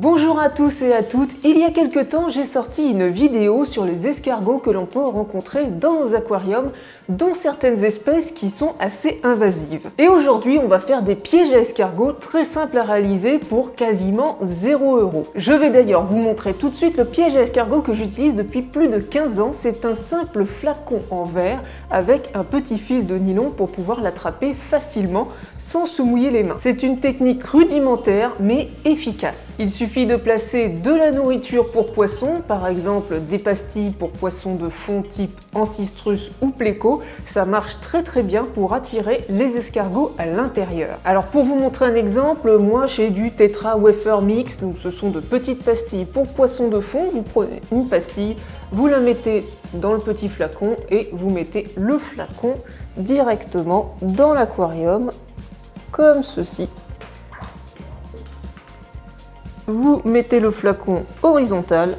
Bonjour à tous et à toutes, il y a quelque temps j'ai sorti une vidéo sur les escargots que l'on peut rencontrer dans nos aquariums, dont certaines espèces qui sont assez invasives. Et aujourd'hui on va faire des pièges à escargots très simples à réaliser pour quasiment 0 €. Je vais d'ailleurs vous montrer tout de suite le piège à escargots que j'utilise depuis plus de 15 ans. C'est un simple flacon en verre avec un petit fil de nylon pour pouvoir l'attraper facilement sans se mouiller les mains. C'est une technique rudimentaire mais efficace. Il suffit de placer de la nourriture pour poissons, par exemple des pastilles pour poissons de fond type Ancistrus ou Pleco. Ça marche très bien pour attirer les escargots à l'intérieur. Alors pour vous montrer un exemple, moi j'ai du Tetra Wafer Mix, donc ce sont de petites pastilles pour poissons de fond. Vous prenez une pastille, vous la mettez dans le petit flacon et vous mettez le flacon directement dans l'aquarium, comme ceci. Vous mettez le flacon horizontal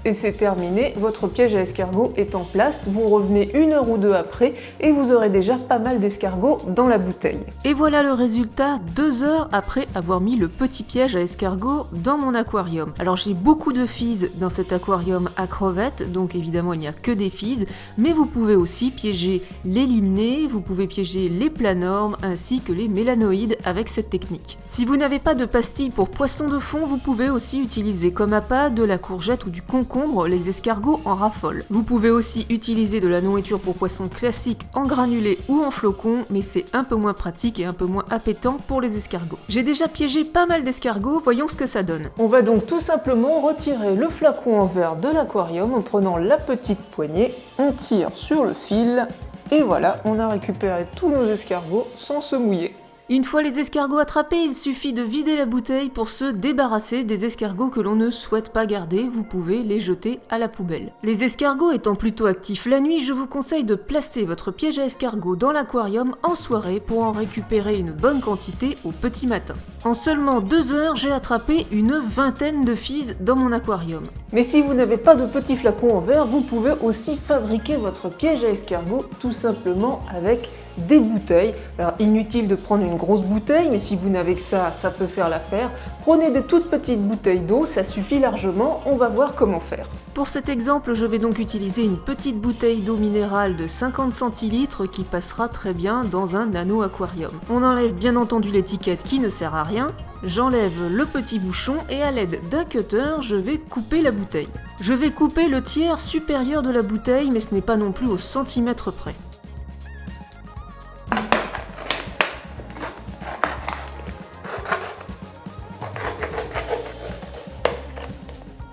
et c'est terminé, votre piège à escargots est en place. Vous revenez 1 heure ou 2 après et vous aurez déjà pas mal d'escargots dans la bouteille. Et voilà le résultat 2 heures après avoir mis le petit piège à escargots dans mon aquarium. Alors j'ai beaucoup de physes dans cet aquarium à crevettes, donc évidemment il n'y a que des physes, mais vous pouvez aussi piéger les limnés, vous pouvez piéger les planormes ainsi que les mélanoïdes avec cette technique. Si vous n'avez pas de pastilles pour poissons de fond, vous pouvez aussi utiliser comme appât de la courgette ou du concombre. Les escargots en raffolent. Vous pouvez aussi utiliser de la nourriture pour poissons classique en granulés ou en flocons, mais c'est un peu moins pratique et un peu moins appétant pour les escargots. J'ai déjà piégé pas mal d'escargots, voyons ce que ça donne. On va donc tout simplement retirer le flacon en verre de l'aquarium en prenant la petite poignée, on tire sur le fil et voilà, on a récupéré tous nos escargots sans se mouiller. Une fois les escargots attrapés, il suffit de vider la bouteille pour se débarrasser des escargots que l'on ne souhaite pas garder. Vous pouvez les jeter à la poubelle. Les escargots étant plutôt actifs la nuit, je vous conseille de placer votre piège à escargots dans l'aquarium en soirée pour en récupérer une bonne quantité au petit matin. En seulement 2 heures, j'ai attrapé une vingtaine de physes dans mon aquarium. Mais si vous n'avez pas de petits flacons en verre, vous pouvez aussi fabriquer votre piège à escargots tout simplement avec des bouteilles. Alors inutile de prendre une grosse bouteille, mais si vous n'avez que ça peut faire l'affaire. Prenez de toutes petites bouteilles d'eau, ça suffit largement, on va voir comment faire. Pour cet exemple, je vais donc utiliser une petite bouteille d'eau minérale de 50 centilitres qui passera très bien dans un nano aquarium. On enlève bien entendu l'étiquette qui ne sert à rien. J'enlève le petit bouchon et à l'aide d'un cutter, je vais couper la bouteille. Je vais couper le tiers supérieur de la bouteille, mais ce n'est pas non plus au centimètre près.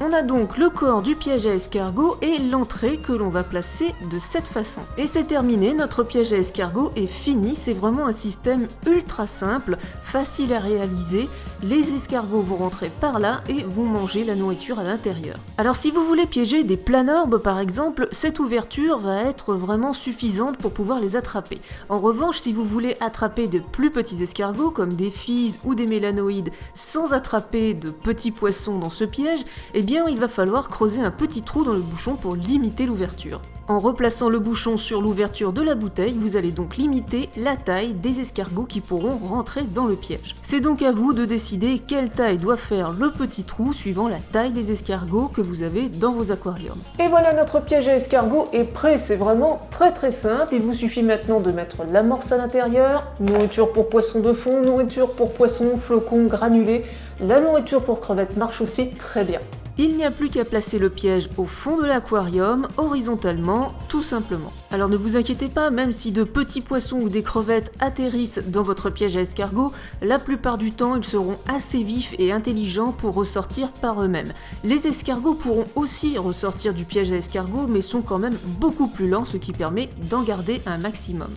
On a donc le corps du piège à escargot et l'entrée que l'on va placer de cette façon. Et c'est terminé, notre piège à escargot est fini, c'est vraiment un système ultra simple, facile à réaliser. Les escargots vont rentrer par là et vont manger la nourriture à l'intérieur. Alors si vous voulez piéger des planorbes par exemple, cette ouverture va être vraiment suffisante pour pouvoir les attraper. En revanche, si vous voulez attraper de plus petits escargots comme des physes ou des mélanoïdes sans attraper de petits poissons dans ce piège, eh bien il va falloir creuser un petit trou dans le bouchon pour limiter l'ouverture. En replaçant le bouchon sur l'ouverture de la bouteille, vous allez donc limiter la taille des escargots qui pourront rentrer dans le piège. C'est donc à vous de décider quelle taille doit faire le petit trou suivant la taille des escargots que vous avez dans vos aquariums. Et voilà, notre piège à escargots est prêt, c'est vraiment très simple. Il vous suffit maintenant de mettre l'amorce à l'intérieur, nourriture pour poissons de fond, nourriture pour poissons, flocons, granulés. La nourriture pour crevettes marche aussi très bien. Il n'y a plus qu'à placer le piège au fond de l'aquarium, horizontalement, tout simplement. Alors ne vous inquiétez pas, même si de petits poissons ou des crevettes atterrissent dans votre piège à escargots, la plupart du temps ils seront assez vifs et intelligents pour ressortir par eux-mêmes. Les escargots pourront aussi ressortir du piège à escargots, mais sont quand même beaucoup plus lents, ce qui permet d'en garder un maximum.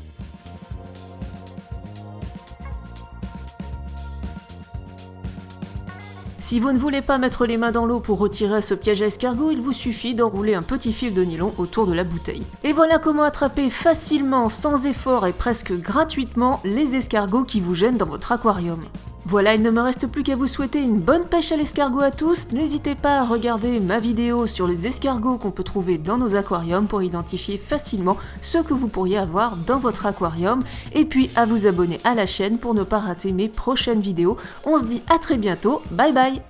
Si vous ne voulez pas mettre les mains dans l'eau pour retirer ce piège à escargot, il vous suffit d'enrouler un petit fil de nylon autour de la bouteille. Et voilà comment attraper facilement, sans effort et presque gratuitement les escargots qui vous gênent dans votre aquarium. Voilà, il ne me reste plus qu'à vous souhaiter une bonne pêche à l'escargot à tous. N'hésitez pas à regarder ma vidéo sur les escargots qu'on peut trouver dans nos aquariums pour identifier facilement ce que vous pourriez avoir dans votre aquarium. Et puis à vous abonner à la chaîne pour ne pas rater mes prochaines vidéos. On se dit à très bientôt, bye bye!